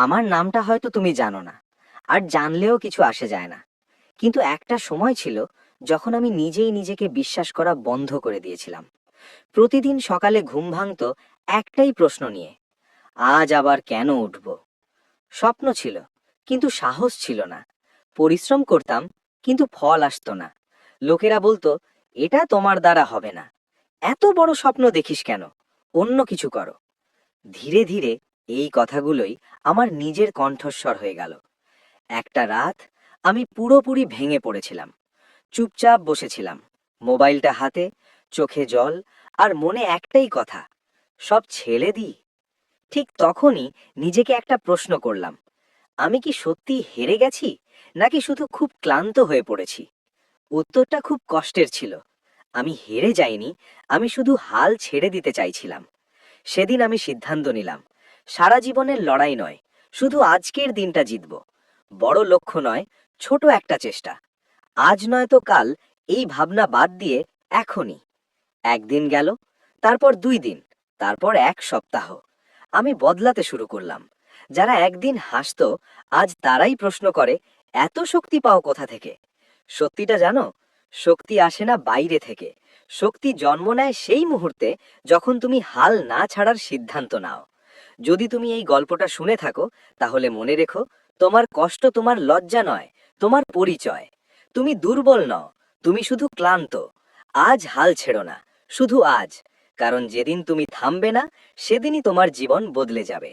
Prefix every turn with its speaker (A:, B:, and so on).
A: আমার নামটা হয়তো তুমি জানো না, আর জানলেও কিছু আসে যায় না। কিন্তু একটা সময় ছিল যখন আমি নিজেই নিজেকে বিশ্বাস করা বন্ধ করে দিয়েছিলাম। প্রতিদিন সকালে ঘুম ভাঙতো একটাই প্রশ্ন নিয়ে, আজ আবার কেন উঠব। স্বপ্ন ছিল, কিন্তু সাহস ছিল না। পরিশ্রম করতাম, কিন্তু ফল আসতো না। লোকেরা বলতো, এটা তোমার দ্বারা হবে না, এত বড় স্বপ্ন দেখিস কেন, অন্য কিছু করো। ধীরে ধীরে এই কথাগুলোই আমার নিজের কণ্ঠস্বর হয়ে গেল। একটা রাত আমি পুরোপুরি ভেঙে পড়েছিলাম। চুপচাপ বসেছিলাম, মোবাইলটা হাতে, চোখে জল, আর মনে একটাই কথা, সব ছেড়ে দিই। ঠিক তখনই নিজেকে একটা প্রশ্ন করলাম, আমি কি সত্যি হেরে গেছি, নাকি শুধু খুব ক্লান্ত হয়ে পড়েছি? উত্তরটা খুব কষ্টের ছিল। আমি হেরে যাইনি, আমি শুধু হাল ছেড়ে দিতে চাইছিলাম। সেদিন আমি সিদ্ধান্ত নিলাম, সারা জীবনের লড়াই নয়, শুধু আজকের দিনটা জিতব। বড় লক্ষ্য নয়, ছোট একটা চেষ্টা। আজ নয় তো কাল, এই ভাবনা বাদ দিয়ে এখনই। একদিন গেল, তারপর 2 দিন, তারপর 1 সপ্তাহ। আমি বদলাতে শুরু করলাম। যারা একদিন হাসতো, আজ তারাই প্রশ্ন করে, এত শক্তি পাও কোথা থেকে? সত্যিটা জানো, শক্তি আসে না বাইরে থেকে। শক্তি জন্ম নেয় সেই মুহূর্তে যখন তুমি হাল না ছাড়ার সিদ্ধান্ত নাও। যদি তুমি এই গল্পটা শুনে থাকো, তাহলে মনে রেখো, তোমার কষ্ট তোমার লজ্জা নয়, তোমার পরিচয়। তুমি দুর্বল নও, তুমি শুধু ক্লান্ত। আজ হাল ছেড়ো না, শুধু আজ। কারণ যেদিন তুমি থামবে না, সেদিনই তোমার জীবন বদলে যাবে।